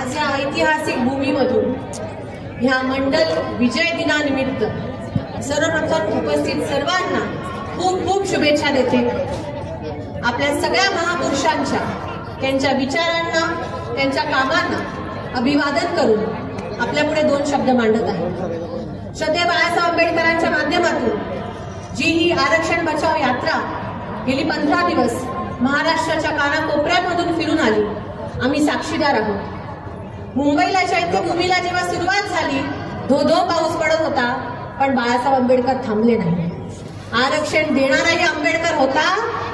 आज या ऐतिहासिक भूमीमधून ह्या मंडल विजय दिनानिमित्त सर्वप्रथम उपस्थित सर्वांना खूप खूप शुभेच्छा देते। आपल्या सगळ्या महापुरुषांच्या त्यांच्या विचारांना त्यांच्या कामांना अभिवादन करून आपल्यापुढे दोन शब्द मांडत आहे। श्रद्धेय बाळासाहेब आंबेडकरांच्या माध्यमातून जी ही आरक्षण बचाव यात्रा गेली 15 दिवस महाराष्ट्राच्या कानाकोपऱ्यामधून फिरून आली, आम्ही साक्षीदार आहोत। मुंबईला चैत्यभूमीला जेव्हा सुरुवात झाली, धो धो पाऊस पडत होता, पण बाळासाहेब आंबेडकर थांबले नाही। आरक्षण देणाराही आंबेडकर होता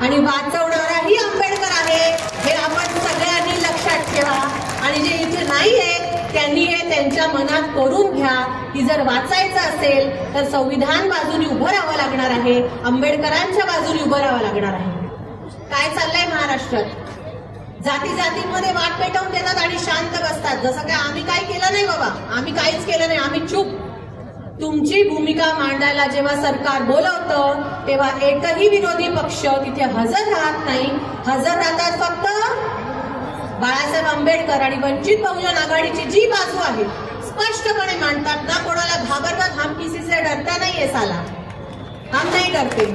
आणि वाचवणाराही आंबेडकर आहे, हे आपण सगळ्यांनी लक्षात ठेवा। आणि जे इथे नाही आहेत त्यांनी हे त्यांच्या मनात करून घ्या की जर वाचायचं असेल तर संविधान बाजूने उभं राहावं लागणार आहे, आंबेडकरांच्या बाजूने उभं राहावं लागणार आहे। काय चाललंय महाराष्ट्रात? जाती जातींमध्ये वाट पेटवून देतात आणि शांत बसतात, जसं काय आम्ही काय केलं नाही बाबा, आम्ही काहीच केलं नाही, आम्ही चूप। तुमची भूमिका मांडायला जेव्हा सरकार बोलवतं तेव्हा एकही विरोधी पक्ष तिथे हजर राहत नाही। हजर राहतात फक्त बाळासाहेब आंबेडकर आणि वंचित बहुजन आघाडीची जी बाजू आहे स्पष्टपणे मांडतात ना। कोणाला घाबरतात, हम किसी से डरता नहीं है साला, हम नहीं डरते।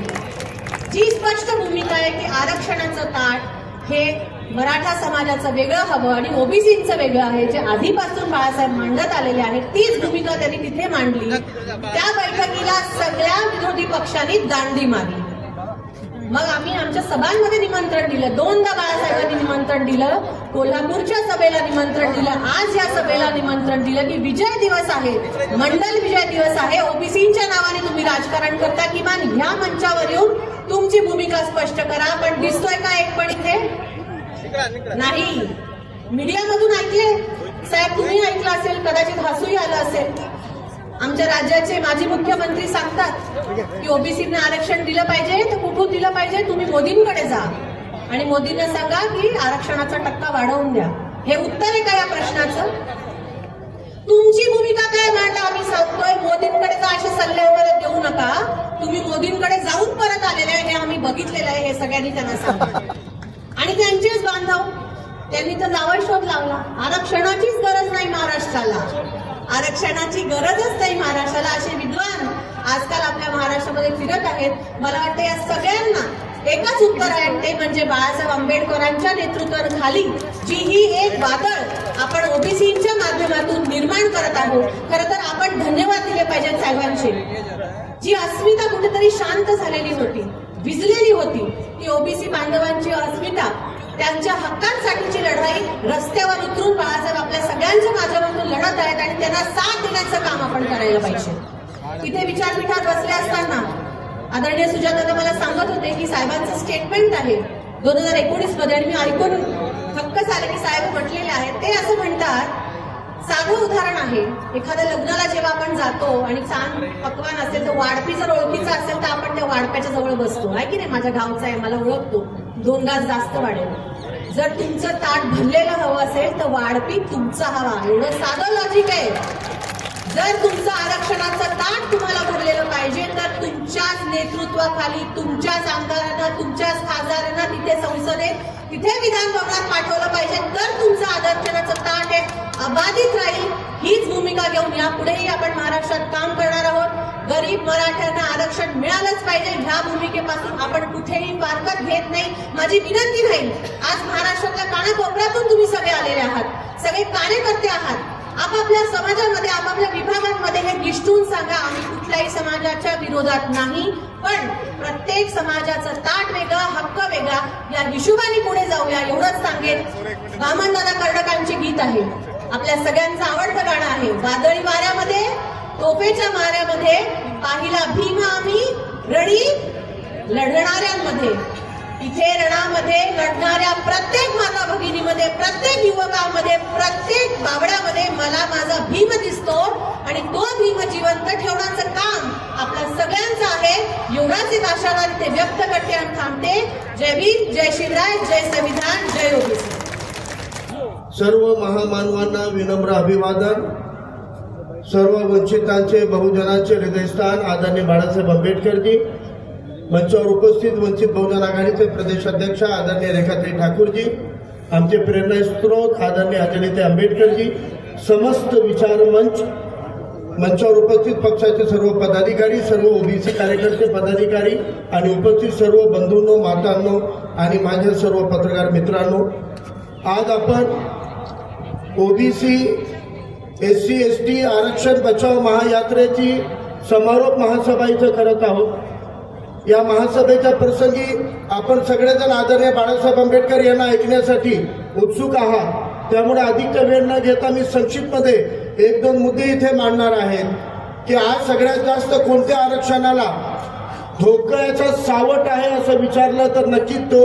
जी स्पष्ट भूमिका आहे की आरक्षणाचं ताट हे मराठा समाजाचं वेगळं हवं आणि ओबीसीचं वेगळं आहे, जे आधीपासून बाळासाहेब मांडत आलेले आहेत, तीच भूमिका त्यांनी तिथे मांडली। त्या बैठकीला सगळ्या विरोधी पक्षांनी दांडी मारली। मग आम्ही आमच्या सभांमध्ये निमंत्रण दिलं, दोनदा बाळासाहेबांनी निमंत्रण दिलं, कोल्हापूरच्या सभेला निमंत्रण दिलं, आज या सभेला निमंत्रण दिलं की विजय दिवस आहे, मंडल विजय दिवस आहे, ओबीसीच्या नावाने तुम्ही राजकारण करता, किमान ह्या मंचावर येऊन तुमची भूमिका स्पष्ट करा। पण दिसतोय का एक पण इथे नाही। मीडियामधून ऐकले साहेब, तुम्ही ऐकलं असेल, कदाचित हसूही आलं असेल। आमच्या राज्याचे माजी मुख्यमंत्री सांगतात की ओबीसींना आरक्षण दिलं पाहिजे, तर कुठून दिलं पाहिजे? तुम्ही मोदींकडे जा आणि मोदींना सांगा की आरक्षणाचा टक्का वाढवून द्या। हे उत्तर आहे का या प्रश्नाचं? तुमची भूमिका काय मांडा आम्ही सांगतोय, मोदींकडे जा असे सल्ले आम्हाला देऊ नका। तुम्ही मोदींकडे जाऊन परत आलेले आहे, हे आम्ही बघितलेलं आहे, हे सगळ्यांनी त्यांना सांगा। आणि त्यांचेच बांधव त्यांनी तर जावं शोध लावला, आरक्षणाचीच गरज नाही महाराष्ट्राला, आरक्षणाची गरजच नाही महाराष्ट्राला, असे विद्वान आजकाल आपल्या महाराष्ट्रामध्ये फिरत आहेत। मला वाटतं या सगळ्यांना एकच उत्तर आहे, ते म्हणजे बाळासाहेब आंबेडकरांच्या नेतृत्वाखाली जी ही एक वादळ आपण ओबीसीच्या माध्यमातून निर्माण करत आहोत। खरं तर आपण धन्यवाद दिले पाहिजेत साहेबांचे। जी अस्मिता कुठेतरी शांत झालेली होती, विजलेली होती, ती ओबीसी बांधवांची अस्मिता, त्यांच्या हक्कांसाठीची लढाई रस्त्यावर उतरून बाळासाहेब आपल्या सगळ्यांच्या माध्यमातून लढत आहेत आणि त्यांना साथ देण्याचं काम आपण करायला पाहिजे। इथे विचारपीठात बसले असताना आदरणीय सुजाता मला सांगत होते की साहेबांचं स्टेटमेंट आहे 2019 मध्ये, आणि मी ऐकून थक्क झाले की साहेब म्हटलेले आहेत। ते असं म्हणतात, साधं उदाहरण आहे, एखाद्या लग्नाला जेव्हा आपण जातो आणि छान पक्वान असेल तर वाढपी जर ओळखीचा असेल तर आपण त्या वाढप्याच्या जवळ बसतो, आहे की नाही? माझ्या गावचा आहे, मला ओळखतो, 2 घास जास्त वाढेल। जर तुमचं ताट भरलेलं हवं असेल तर वाढपी तुमचा हवा, एवढं साधं लॉजिक आहे। जर तुमचं आरक्षणाचं ताट तुम्हाला भरलेलं पाहिजे तर तुमच्याच नेतृत्वाखाली तुमच्याच आमदारांना, तुमच्याच खासदारांना तिथे संसदेत, तिथे विधान भवनात पाठवलं पाहिजे, तर तुमचं आरक्षणाचं ताट हे अबाधित राहील। हीच भूमिका घेऊन यापुढेही आपण महाराष्ट्रात काम करणार आहोत। गरीब मराठ्यांना आरक्षण मिळालंच पाहिजे, ह्या भूमिकेपासून आपण कुठेही फारकत घेत नाही। माझी विनंती राहील, आज महाराष्ट्रातल्या कानाकोपऱ्यातून तुम्ही सगळे आलेले आहात, सगळे कार्यकर्ते आहात, आपापल्या समाजामध्ये, आपापल्या विभागांमध्ये हे निष्ठून सांगा, आम्ही कुठल्याही समाजाच्या विरोधात नाही, पण प्रत्येक समाजाचं ताट वेगळा, हक्क वेगळा, या हिशोबाने पुढे जाऊया एवढंच सांगेन। वामनदादा कर्डकांचे गीत आहे, आपल्या सगळ्यांचं आवडतं गाणं आहे, वादळी वाऱ्यामध्ये, तोफेच्या माऱ्यामध्ये पाहिला भीम आम्ही रणी लढणाऱ्यांमध्ये। इथे रणामध्ये लढणाऱ्या प्रत्येक माता भगिनीमध्ये, प्रत्येक युवकामध्ये, प्रत्येक बावड्यामध्ये मला माझा भीम दिसतो आणि तो भीम जिवंत ठेवण्याचं काम आपल्या सगळ्यांचं आहे। एवढाच एक आशावाद ते व्यक्त करते आणि थांबते। जय भीम, जय शिवराय, जय संविधान, जय ओबीसी। सर्व महामानवांना विनम्र अभिवादन। सर्व वंचितांचे, बहुजनांचे हृदयस्थान आदरणीय बाळासाहेब आंबेडकरजी, मंचावर उपस्थित वंचित बहुजन आघाडीचे प्रदेश अध्यक्ष आदरणीय रेखाताई ठाकूरजी, आमचे प्रेरणास्त्रोत आदरणीय अजयते आंबेडकरजी, समस्त विचार मंचावर उपस्थित पक्षाचे सर्व पदाधिकारी, सर्व ओबीसी कार्यकर्ते पदाधिकारी आणि उपस्थित सर्व बंधूंनो, मातांनो आणि माझ्या सर्व पत्रकार मित्रांनो, आज आपण ओबीसी SC ST आरक्षण बचाव महायात्रेची समारोप महासभा इथं करत आहोत। या महासभेच्या प्रसंगी आपण सगळेजण आदरणीय बाळासाहेब आंबेडकर यांना ऐकण्यासाठी उत्सुक आहात। त्यामुळे अधिक वेळ न घेता मी संक्षिप्तमध्ये एक दोन मुद्दे इथे मांडणार आहेत की आज सगळ्यात जास्त कोणत्या आरक्षणाला धोक्याचा सावट आहे असं विचारलं तर नक्की तो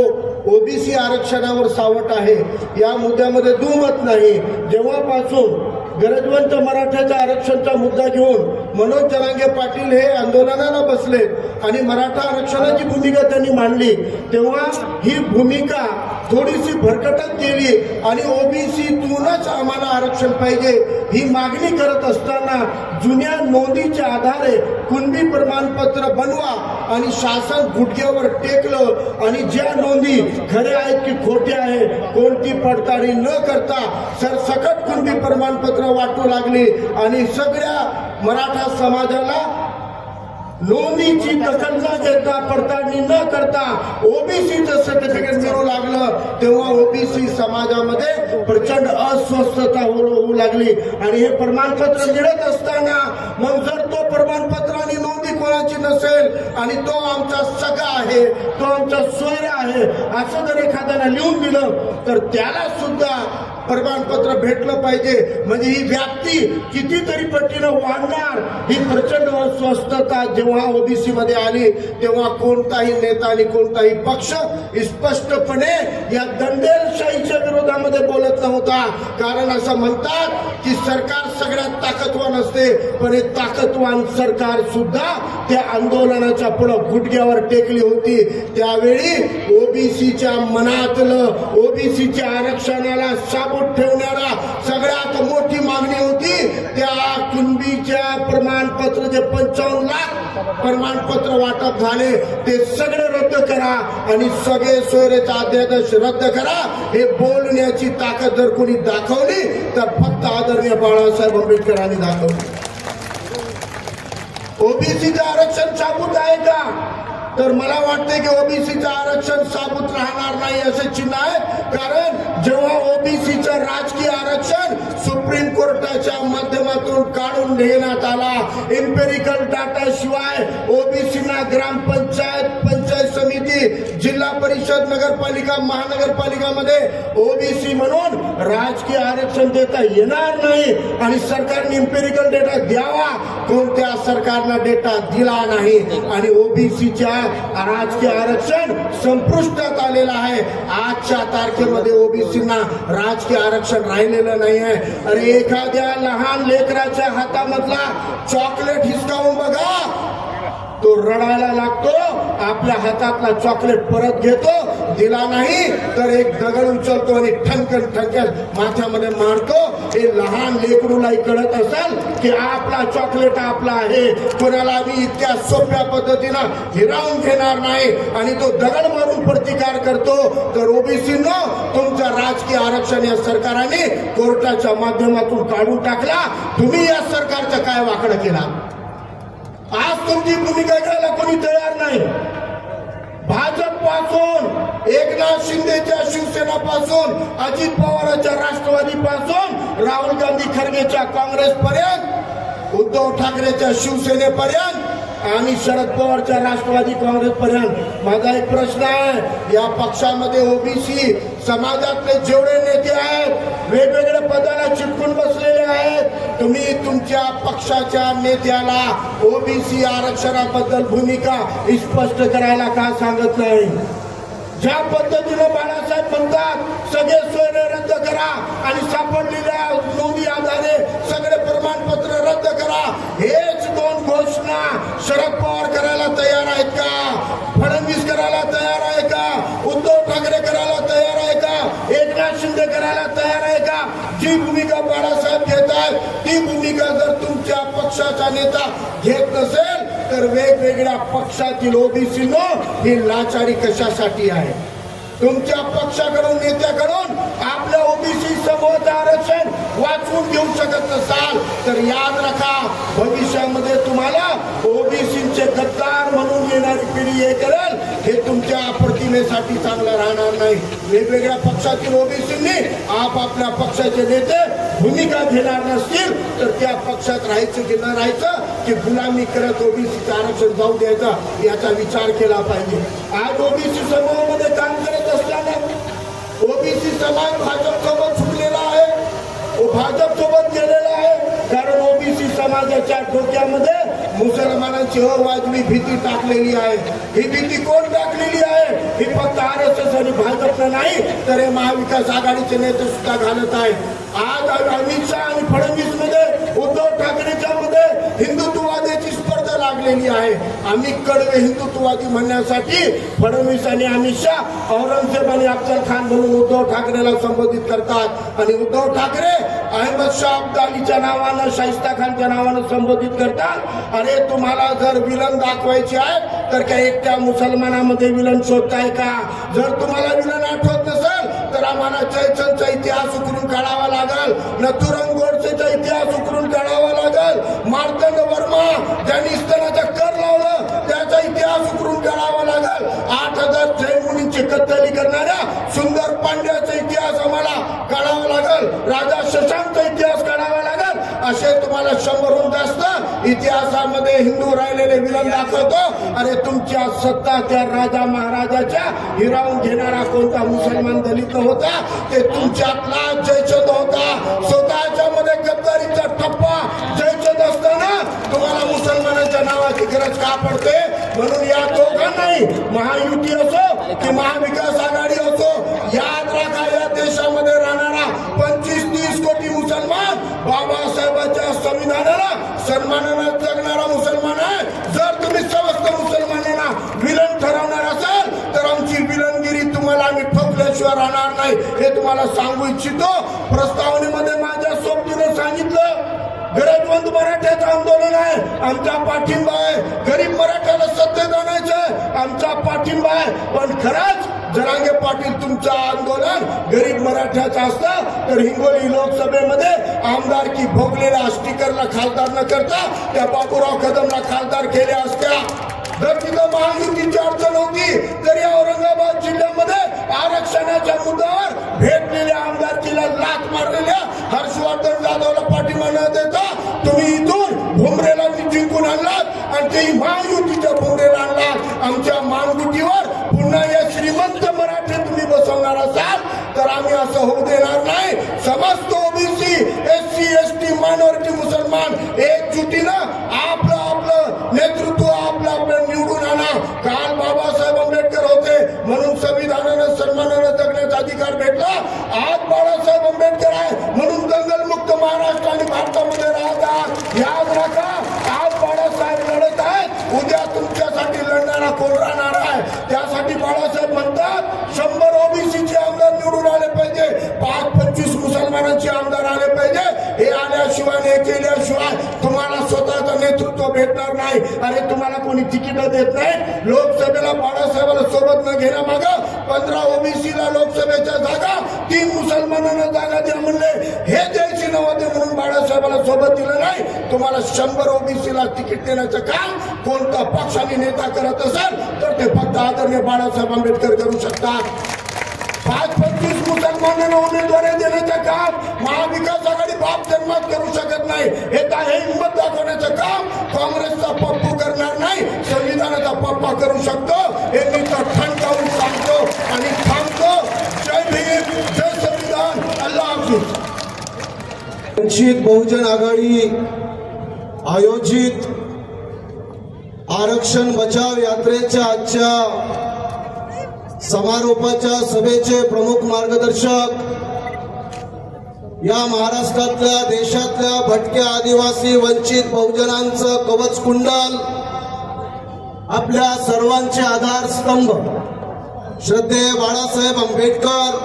ओबीसी आरक्षणावर सावट आहे। या मुद्द्यामध्ये दुमत नाही। जेव्हापासून गरजवंत मराठ्याच्या आरक्षणाचा मुद्दा घेऊन मनोज जरांगे पाटील हे आंदोलनाला बसले आणि मराठा आरक्षणाची भूमिका त्यांनी मांडली, तेव्हा ही भूमिका थोडीशी भरकटत गेली आणि ओबीसीतूनच आम्हाला आरक्षण पाहिजे ही मागणी करत असताना जुन्या नोंदीच्या आधारे कुणबी प्रमाणपत्र बनवा आणि शासन गुडघ्यावर टेकलं आणि ज्या नोंदी खरे आहेत की खोटे आहे कोणती पडताळणी न करता सरसकट कुणबी प्रमाणपत्र वाटू लागली आणि सगळ्या मराठा समाजाला नोंदीची दखल न घेता पडताळणी न करता ओबीसीचं सर्टिफिकेट मिळू लागलं, तेव्हा ओबीसी समाजामध्ये प्रचंड अस्वस्थता होऊ लागली आणि हे प्रमाणपत्र मिळत असताना मग जर तो प्रमाणपत्र आणि नोंदी कोणाची नसेल आणि तो आमचा सगा आहे, तो आमचा सोयरा आहे असं जर एखाद्याला लिहून दिलं तर त्याला सुद्धा प्रमाणपत्र भेटलं पाहिजे। म्हणजे ही व्याप्ती कितीतरी पटीनं वाढणार। ही प्रचंड अस्वस्थता जेव्हा ओबीसी मध्ये आली तेव्हा कोणताही नेता आणि कोणताही पक्ष स्पष्टपणे या दंडेलशाहीच्या विरोधामध्ये बोलत नव्हता। कारण असं म्हणतात की सरकार सगळ्यात ताकदवान असते, पण हे ताकदवान सरकार सुद्धा त्या आंदोलनाच्या पुढे गुडघ्यावर टेकली होती। त्यावेळी ओबीसीच्या मनातलं ओबीसीच्या आरक्षणाला साबूत ठेवणारा सगळ्यात मोठी मागणी होती त्या कुणबीच्या प्रमाणपत्र जे 55 लाख प्रमाणपत्र वाटप झाले ते सगळे रद्द करा आणि सगळे सोयरेचा अध्यादेश रद्द करा। हे बोलण्याची ताकद जर कोणी दाखवली तर फक्त आदरणीय बाळासाहेब आंबेडकरांनी दाखवली। ओबीसीचं आरक्षण साबूत आहे का? तर मला वाटते की ओबीसीचं आरक्षण साबूत राहणार नाही असे चिन्ह आहे। कारण जेव्हा ओबीसीचं राजकीय आरक्षण सुप्रीम कोर्टाच्या माध्यमातून काढून घेण्यात आला, एम्पेरिकल डाटा शिवाय ओबीसीना ग्रामपंचायत, पंचायत समिती, जिल्हा परिषद, नगरपालिका, महानगरपालिकामध्ये ओबीसी म्हणून राजकीय आरक्षण देता येणार नाही आणि सरकारने एम्पेरिकल डेटा द्यावा। कोणत्या सरकारनं डेटा दिला नाही आणि ओबीसीच्या राजकीय आरक्षण संपुष्टात आलेलं आहे। आजच्या तारखेमध्ये ओबीसीना राजकीय आरक्षण राहिलेलं नाही आहे। अरे एखाद्या लहान लेकराच्या हातामधला चॉकलेट हिसकावून बघा, तो रडायला लागतो, आपल्या हातातला चॉकलेट परत घेतो, दिला नाही तर एक दगड उचलतो आणि ठणकन ठणकन माथ्यामध्ये मारतो। हे लहान लेकरूलाही कळत असेल की आपला चॉकलेट आपला आहे, कोणाला मी इतक्या सोप्या पद्धतीनं हिरावून घेणार नाही आणि तो दगड मारून प्रतिकार करतो। तर ओबीसीनो तुमचं राजकीय आरक्षण या सरकारने कोर्टाच्या माध्यमातून काढून टाकला। तुम्ही या सरकारचं काय वाकडं केला? आज तुमची भूमिका घ्यायला कोणी तयार नाही। भाजप पासून, एकनाथ शिंदेच्या शिवसेना पासून, अजित पवारांच्या राष्ट्रवादी पासून, राहुल गांधी खरगेच्या काँग्रेस पर्यंत, उद्धव ठाकरेच्या शिवसेनेपर्यंत आणि शरद पवारच्या राष्ट्रवादी काँग्रेस पर्यंत माझा एक प्रश्न आहे, या पक्षामध्ये ओबीसी समाजातले जेवढे नेते आहेत वेगवेगळ्या पदाला चिटकून बसलेले आहेत, तुम्ही तुमच्या पक्षाच्या नेत्याला ओबीसी आरक्षणाबद्दल भूमिका स्पष्ट करायला का सांगत नाही? ज्या पद्धतीनं बाळासाहेब म्हणतात सगळे सोयरे रद्द करा आणि सापडलेल्या नोंदी आधारे सगळे प्रमाणपत्र रद्द करा, हेच दोन घोषणा शरद पवार करायला तयार आहेत का? फडणवीस करायला तयार आहे का? उद्धव ठाकरे करायला तयार आहे का? एकनाथ शिंदे करायला तयार आहे का? जी भूमिका बाळासाहेब घेत आहेत ती भूमिका जर तुमच्या पक्षाचा नेता घेत नसेल तर वेगवेगळ्या पक्षातील ओबीसीनो ही लाचारी कशासाठी आहे? तुमच्या पक्षाकडून नेत्याकडून आपल्या ओबीसी समूहाचं आरक्षण वाचवून घेऊ शकत नसाल तर याद राखा, भविष्यामध्ये तुम्हाला ओबीसीचे गद्दार म्हणून येणारी पिढी हे करेल, हे तुमच्या प्रतिमेसाठी चांगलं राहणार नाही. वेगवेगळ्या पक्षातील ओबीसींनी आपापल्या पक्षाचे नेते भूमिका घेणार नसतील तर त्या पक्षात राहायचं की न राहायचं, की गुलामी करत ओबीसीचं आरक्षण जाऊ द्यायचं याचा विचार केला पाहिजे. आज ओबीसी समूहामध्ये काम करत असताना ओबीसी समाज भाजपसोबत फुटलेला आहे, भाजप सोबत गेलेला आहे. कारण ओबीसी समाजाच्या डोक्यामध्ये मुसलमानांची अवाजवी भीती टाकलेली आहे. ही भीती कोण टाकलेली आहे? ही फक्त RSS आणि भाजपनं नाही तर हे महाविकास आघाडीचे नेते सुद्धा घालत आहे. आज अमित शहा आणि फडणवीस मध्ये उद्धव ठाकरेच्या मध्ये हिंदुत्ववादाची स्पर्धा लागलेली आहे. अमित कडवे हिंदुत्ववादी म्हणण्यासाठी फडणवीस आणि अमित शहा औरंगजेब आणि अफजल खान म्हणून उद्धव ठाकरेला संबोधित करतात आणि उद्धव ठाकरे अहमद शाह अब्दालीच्या नावानं, शाहिस्ता खानच्या नावानं संबोधित करतात. अरे तुम्हाला जर विलन दाखवायचे आहे तर काय एकट्या मुसलमानामध्ये विलन शोधताय का? जर तुम्हाला विलन आठवत नसेल तर आम्हाला जयचंदचा इतिहास उकरून काढावा लागेल, नथुराम गोडसेचा इतिहास उकरून काढावा लागेल, मार्तंड वर्मा ज्यांनी इस्लामाचा कर लावलं त्याचा इतिहास उकरून काढावा लागेल, 8000 जैन मुलींची कत्तली करणाऱ्या सुंदर पांड्याचा इतिहास आम्हाला काढावा लागेल, राजा शशांकचा इतिहास काढावा लागेल. असे तुम्हाला 100हून जास्त इतिहासामध्ये हिंदू राहिलेले विलन दाखवतो. अरे तुमच्या सत्ता त्या राजा महाराजाच्या हिरावून घेणारा कोणता मुसलमान दलित होता? ते तुमच्यातला जयचंद होता. स्वतःच्या मध्ये गद्दारीचा ठप्पा जयचंद असताना तुम्हाला मुसलमानांच्या नावाची गरज का पडते? म्हणून या दोघांनाही महायुती असो की महाविकास आघाडी असो, याद राखा या देशामध्ये राहणारा 25-30 कोटी मुसलमान बाबासाहेबांच्या संविधानाला सन्मानानं जगणारा मुसलमान आहे. जर तुम्ही समस्त मुसलमानांना विलन ठरवणार असाल तर आमची विलनगिरी तुम्हाला आम्ही ठोकल्याशिवाय राहणार नाही हे तुम्हाला सांगू इच्छितो. प्रस्तावनेमध्ये माझ्या सोबतीनं सांगितलं गरजवंत मराठ्याचं आंदोलन आहे, आमचा पाठिंबा आहे. गरीब मराठ्याला सत्तेत आणायचं आमचा पाठिंबा आहे. पण खरंच जरांगे पाटील तुमचं आंदोलन गरीब मराठ्याचं असतं तर हिंगोली लोकसभेमध्ये आमदारकी भोगलेल्या आष्टीकरला खासदार न करता त्या बापूराव कदमला खासदार केल्या असत्या. जर तिथं महायुतीची अडचण होती तर या औरंगाबाद जिल्ह्यामध्ये आरक्षणाच्या मुद्द्यावर भेटलेल्या आमदारकीला लाथ मारलेल्या हर्षवर्धन जाधवला पाठिंबा न देता तुम्ही इथून भुमरेला जिंकून आणलात आणि ते महायुतीच्या भुमरेला आणलात. आमच्या मानगुटीवर पुन्हा या श्रीमंत मराठी तुम्ही बसवणार असाल तर आम्ही असं होऊ देणार नाही. समस्त ओबीसी, SC, ST, मायनॉरिटी, मुसलमान एकजुटीनं आपलं नेतृत्व आपलं निवडून आणा. काल बाबासाहेब आंबेडकर होते म्हणून संविधानानं सन्मानानं जगण्याचा अधिकार भेटला. आज बाळासाहेब आंबेडकर आहे म्हणून दंगलमुक्त महाराष्ट्र आणि भारतामध्ये राहतात. याद राखा, आज बाळासाहेब लढत आहेत, उद्या तुमच्यासाठी लढणारा कोण राहणार आहे? त्यासाठी बाळासाहेब म्हणतात 100 ओबीसीचे आमदार निवडून आले पाहिजे, 5-25 मुसलमानांचे आमदार आले पाहिजे. हे आल्याशिवाय हे केल्याशिवाय तुम्हाला स्वतःचं नेतृत्व भेटणार नाही. अरे तुम्हाला कोणी तिकीट देत नाही. लोकसभेला बाळासाहेबांना सोबत न घेण्यामागं 15 ओबीसीला लोकसभेच्या जागा, 3 मुसलमानांना जागा द्या म्हणले. हे द्यायची नव्हते म्हणून बाळासाहेबांना सोबत दिलं नाही. तुम्हाला 100 ओबीसीला तिकीट देण्याचं काम कोणता पक्ष आणि नेता करत असेल तर ते फक्त आदरणीय बाळासाहेब आंबेडकर करू शकतात. 5-25 मुसलमानांना उमेदवारी देण्याचं काम महाविकास आघाडी बाप जन्मात करू शकत नाही. हे हिंमत दाखवण्याचं काम काँग्रेसचा पप्पू करणार नाही, संविधानाचा पप्पा करू शकतो. हे मी तर ठणकावून सांगतो आणि थांबतो. जय भीम, जय संविधान, अल्लाह हाफिज. वंचित बहुजन आघाडी आयोजित आरक्षण बचाव यात्रेच्या आजच्या समारोपाच्या सभेचे प्रमुख मार्गदर्शक, या महाराष्ट्रातल्या देशातल्या भटक्या आदिवासी वंचित बहुजनांचं कवच कुंडल, आपल्या सर्वांचे आधारस्तंभ श्रद्धेय बाळासाहेब आंबेडकर,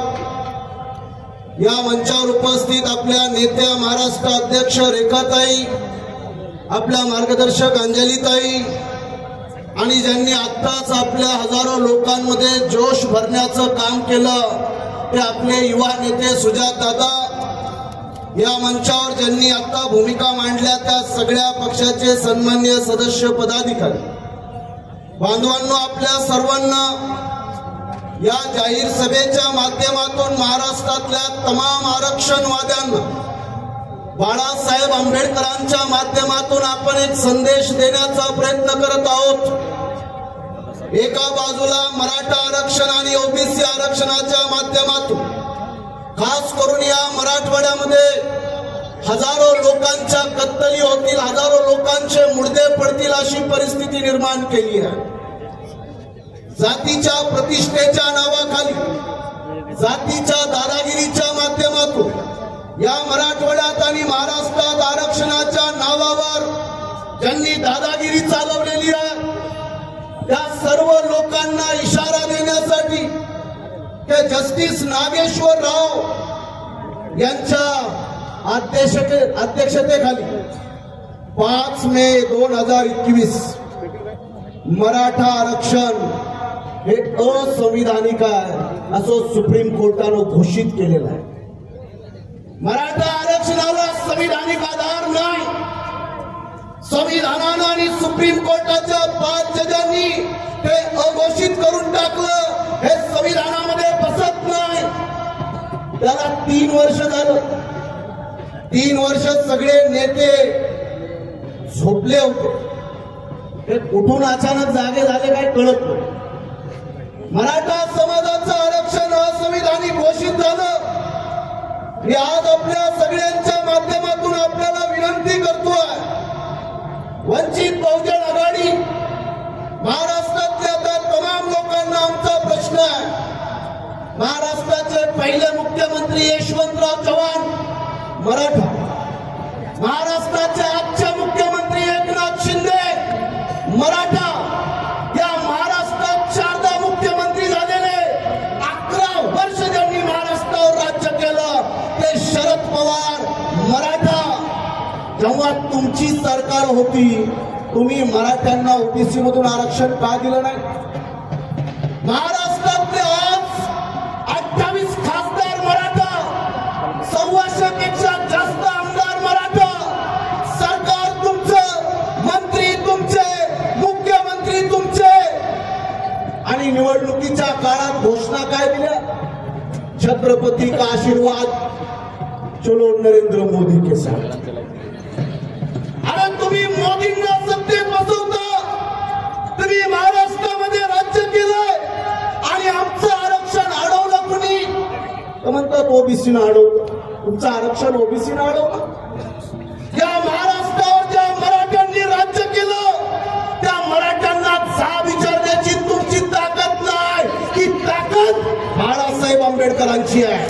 या मंचावर उपस्थित आपल्या नेत्या महाराष्ट्र अध्यक्ष रेखाताई, आपल्या मार्गदर्शक अंजलीताई, आणि ज्यांनी आत्ताच आपल्या हजारो लोकांमध्ये जोश भरण्याचं काम केलं ते आपले युवा नेते सुजात दादा. या मंचावर ज्यांनी आता भूमिका मांडल्या त्या सगळ्या पक्षाचे सन्माननीय सदस्य पदाधिकारी बांधवांनो, आपल्या सर्वांना या जाहीर सभेच्या माध्यमातून महाराष्ट्रातल्या तमाम आरक्षणवाद्यांना बाळासाहेब आंबेडकरांच्या माध्यमातून आपण एक संदेश देण्याचा प्रयत्न करत आहोत. एका बाजूला मराठा आरक्षण आणि ओबीसी आरक्षणाच्या माध्यमातून खास करून या मराठवाड्यामध्ये हजारो लोकांच्या कत्तली होतील, हजारो लोकांचे मुर्दे पडतील अशी परिस्थिती निर्माण केली आहे. जातीच्या प्रतिष्ठेच्या नावाखाली, जातीच्या दादागिरीच्या माध्यमातून या मराठवाड्यात आणि महाराष्ट्रात आरक्षणाच्या नावावर ज्यांनी दादागिरी चालवलेली आहे त्या सर्व लोकांना इशारा देण्यासाठी ते जस्टिस नागेश्वर राव यांच्या अध्यक्षतेखाली 5 मे 2021 मराठा आरक्षण हे असंविधानिक आहे असं सुप्रीम कोर्टानं घोषित केलेलं आहे. मराठा आरक्षणाला संविधानिक आधार नाही. संविधानानं आणि सुप्रीम कोर्टाच्या 5 जजांनी ते अघोषित करून टाकलं. हे संविधानामध्ये बसत नाही. त्याला 3 वर्ष झालं. 3 वर्ष सगळे नेते झोपले होते. हे कुठून अचानक जागे झाले काय कळत नाही. मराठा समाजाचं आरक्षण असंविधानिक घोषित झालं. मी आज आपल्या सगळ्यांच्या माध्यमातून आपल्याला विनंती करतोय, वंचित बहुजन आघाडी महाराष्ट्रातल्या त्या तमाम लोकांना आमचा प्रश्न आहे. महाराष्ट्राचे पहिले मुख्यमंत्री यशवंतराव चव्हाण मराठा, महाराष्ट्राचे आजचे मुख्यमंत्री एकनाथ शिंदे मराठा, या महाराष्ट्रात 4दा मुख्यमंत्री झालेले 11 वर्ष ज्यांनी महाराष्ट्रावर राज्य केलं ते शरद पवार मराठा. जेव्हा तुमची सरकार होती तुम्ही मराठ्यांना ओबीसी मधून आरक्षण का दिलं नाही? महाराष्ट्रातले आज 28 खासदार मराठा, 125 पेक्षा जास्त आमदार मराठा. सरकार तुमचं, मंत्री तुमचे, मुख्यमंत्री तुमचे, आणि निवडणुकीच्या काळात घोषणा काय दिल्या? छत्रपती का आशीर्वाद, चलो नरेंद्र मोदी के साथ. अरे तुम्ही मोदींना सत्तेत बसवता, तुम्ही महाराष्ट्रामध्ये राज्य केलंय आणि आमचं आरक्षण अडवलं कुणी? तर म्हणतात ओबीसीनं अडवलं. तुमचं आरक्षण ओबीसीनं अडवलं? या महाराष्ट्रावर ज्या मराठ्यांनी राज्य केलं त्या मराठ्यांना जा विचारण्याची तुमची ताकद नाही. ही ताकद बाळासाहेब आंबेडकरांची आहे,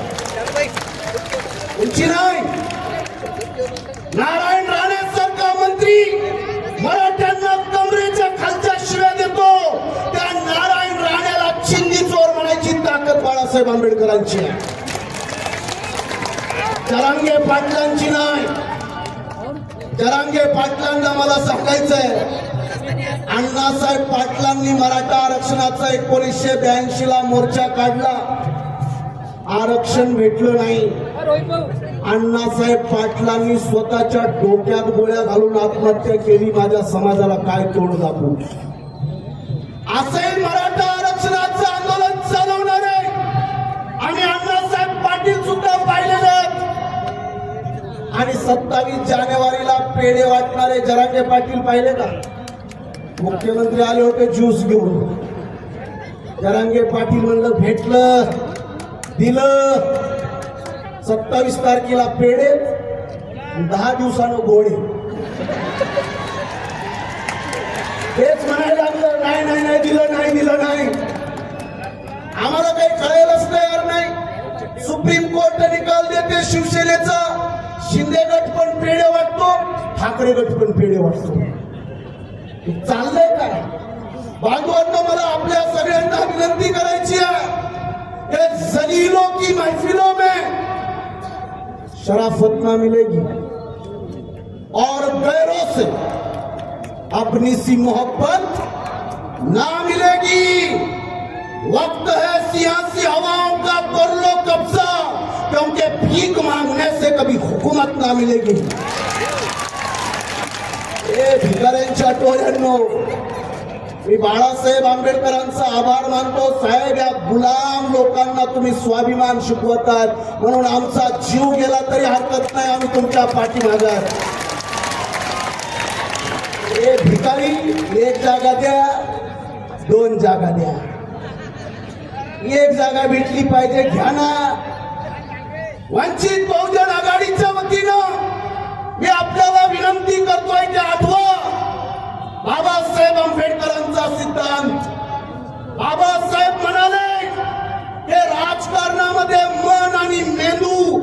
तुमची नाही. नारायण राणे सारखा मंत्री मराठ्यांना कमरेच्या खालच्या शिव्या देतो, त्या नारायण राणेला चिंदी चोर म्हणायची ताकद बाळासाहेब आंबेडकरांची आहे, जरांगे पाटलांची नाही. जरांगे पाटलांना मला सांगायचंय, अण्णासाहेब पाटलांनी मराठा आरक्षणाचा 1982 ला मोर्चा काढला, आरक्षण भेटलं नाही. अण्णासाहेब पाटलांनी स्वतःच्या डोक्यात गोळ्या घालून आत्महत्या केली. माझ्या समाजाला काय तोड दाखवू? असंही मराठा आरक्षणाचं आंदोलन चालवणारे आणि अण्णासाहेब पाटील सुद्धा पाहिलेले आहेत. आणि 27 जानेवारीला पेढे वाटणारे जरांगे पाटील पाहिले का? मुख्यमंत्री आले होते ज्यूस घेऊन. जरांगे पाटील म्हणलं भेटलं, दिलं. 27 तारखेला पेढे, 10 दिवसानं गोळे. तेच म्हणायला लागलं, नाही नाही नाही दिलं, नाही दिलं नाही. आम्हाला काही कळायलाच तयार नाही. सुप्रीम कोर्ट निकाल देते शिवसेनेचा, शिंदे गट पण पेढे वाटतो, ठाकरे गट पण पेढे वाटतो. चाललंय काय? बांधवांना मला आपल्या सगळ्यांना विनंती करायची आहे, जलीलों की महफिलों में शराफत ना मिलेगी और गैरों से अपनी सी मोहब्बत ना मिलेगी। वक्त है सियासी हवाओं का, कर लो कब्जा, क्योंकि भीख मांगने से कभी हुकूमत ना मिलेगी। हे भिकाऱ्यांच्या टोळ्यांनो, मी बाळासाहेब आंबेडकरांचा आभार मानतो। साहेब, या गुलाम लोकांना तुम्ही स्वाभिमान शिकवतात, म्हणून आमचा जीव गेला तरी हरकत नाही, आम्ही तुमच्या पाठीमागे आहोत। हे भिकारी, एक जागा द्या, दोन जागा द्या, एक जागा भेटली पाहिजे, घ्या ना। वंचित बहुजन आघाडीच्या वतीनं मी आपल्याला विनंती करतोय की आठवा बाबासाहेब आंबेडकरांचा सिद्धांत। बाबासाहेब म्हणाले की राजकारणामध्ये मन आणि मेंदू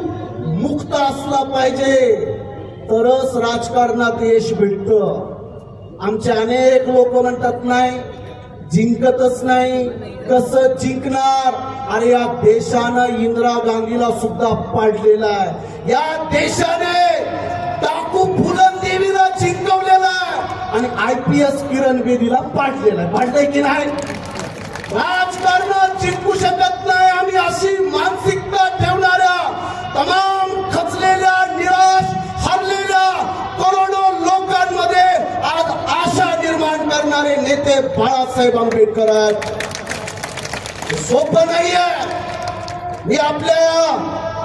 मुक्त असला पाहिजे, तरच राजकारणात यश भेटतं। आमचे अनेक लोक म्हणतात नाही, जिंकतच नाही, कसं जिंकणार? अरे या देशानं इंदिरा गांधीला सुद्धा पाडलेला आहे, या देशाने टाकू फुलन देवीला जिंकवलेला आहे आणि IPS किरण बेदीला पाडलेला आहे। पाडलंय की नाही? राजकारणात जिंकू शकत नाही आम्ही, अशी मानसिकता ठेवणाऱ्या तमाम खचलेल्या, निराश, हरलेल्या करोडो लोकांमध्ये आज आशा निर्माण करणारे नेते बाळासाहेब आंबेडकर आहेत। सोपं नाहीये। मी आपल्या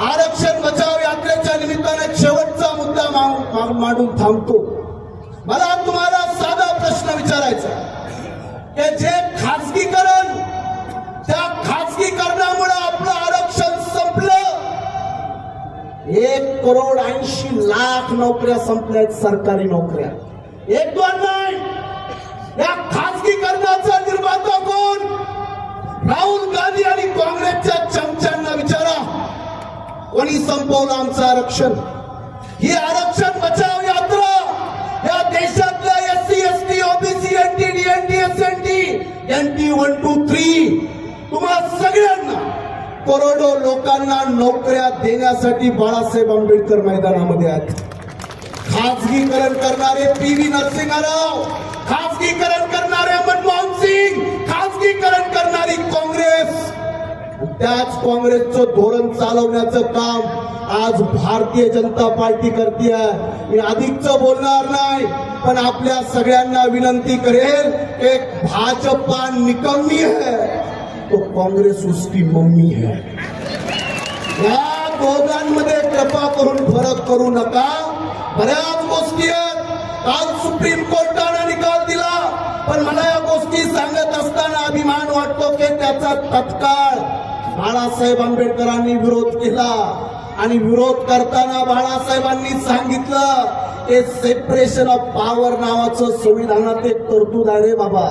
आरक्षण बचाव यात्रेच्या निमित्ताने शेवटचा मुद्दा मांडून थांबतो। मला तुम्हाला साधा प्रश्न विचारायचा की जे खासगीकरण, त्या खासगीकरणामुळे आपलं आरक्षण संपलं, 1,80,00,000 नोकऱ्या संपल्यात, सरकारी नोकऱ्या, एक दोन नाही। या खासगीकरणाचा निर्माता कोण? राहुल गांधी आणि काँग्रेसच्या चमच्यांना विचारा, कोणी संपवलं आमचं आरक्षण? ही आरक्षण बचाव यात्रा या देशातल्या SC, ST, OBC, NT, DNT, SNT, NT 1, 2, 3 तुम्हा सगळ्यांना, करोडो लोकांना नोकऱ्या देण्यासाठी बाळासाहेब आंबेडकर मैदानामध्ये आहेत। खासगीकरण करणारे PV नरसिंह राव, खासगीकरण करणारे मनमोहन सिंग, खासगीकरण करणारी काँग्रेस, त्याच काँग्रेसचं धोरण चालवण्याचं काम आज भारतीय जनता पार्टी करते आहे। मी अधिकच बोलणार नाही, पण आपल्या सगळ्यांना विनंती करेल, एक भाजपा निकम्मी है तो काँग्रेस उसकी मम्मी है। या दोघांमध्ये कृपा करून फरक करू नका। बऱ्याच गोष्टी आहेत, काल सुप्रीम कोर्टाने निकाल दिला, पण मला या गोष्टी सांगत असताना अभिमान वाटतो की त्याचा तत्काळ बाळासाहेब आंबेडकरांनी विरोध केला आणि विरोध करताना बाळासाहेबांनी सांगितलं की सेपरेशन ऑफ पॉवर नावाचं संविधानात एक तरतूद आहे बाबा।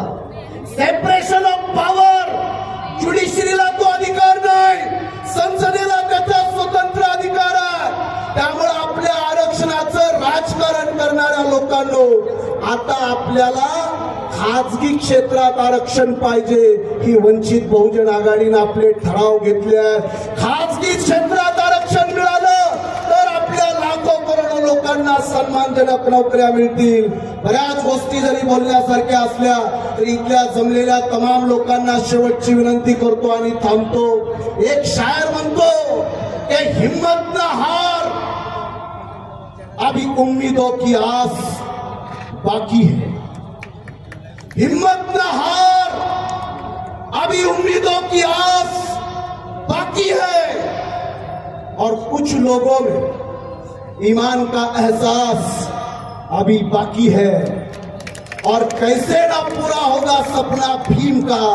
सेपरेशन ऑफ पॉवर, ज्युडिशरीला तो अधिकार नाही, संसदेला त्याचा स्वतंत्र अधिकार आहे। त्यामुळे आपल्या आरक्षणाचं राजकारण करणाऱ्या लोकांनो, आता आपल्याला खाजगी क्षेत्रात आरक्षण पाहिजे, ही वंचित बहुजन आघाडीने आपले ठराव घेतले आहेत। खाजगी क्षेत्रात आरक्षण मिळालं तर आपल्या लाखो करोडो लोकांना सन्मानजनक नोकऱ्या मिळतील। बऱ्याच गोष्टी जरी बोलण्यासारख्या असल्या तरी इथल्या जमलेल्या तमाम लोकांना शेवटची विनंती करतो आणि थांबतो। एक शायर म्हणतो की हिम्मत ना हार, अभी उम्मीदों की आस बाकी है। हिम्मत न हार, अभी उम्मीदों की आस बाकी है। और कुछ लोगों में ईमान का एहसास अभी बाकी है। और कैसे ना पूरा होगा सपना भीम का,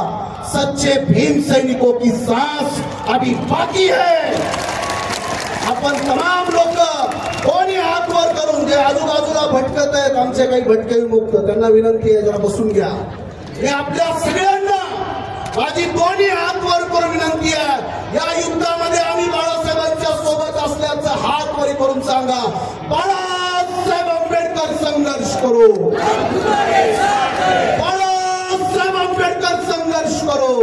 सच्चे भीम सैनिकों की सांस अभी बाकी है। आपण तमाम लोक कोणी हात वर करून, जे आजूबाजूला भटकत आहेत, आमचे काही भटके मुक्त, त्यांना विनंती आहे जरा बसून घ्या। हे आपल्या सगळ्यांना माझी दोन्ही हात वर करून विनंती आहे, या युद्धामध्ये आम्ही बाळासाहेबांच्या सोबत असल्याचं हात वर करून सांगा। बाळासाहेब आंबेडकर संघर्ष करो, बाळासाहेब आंबेडकर संघर्ष करो।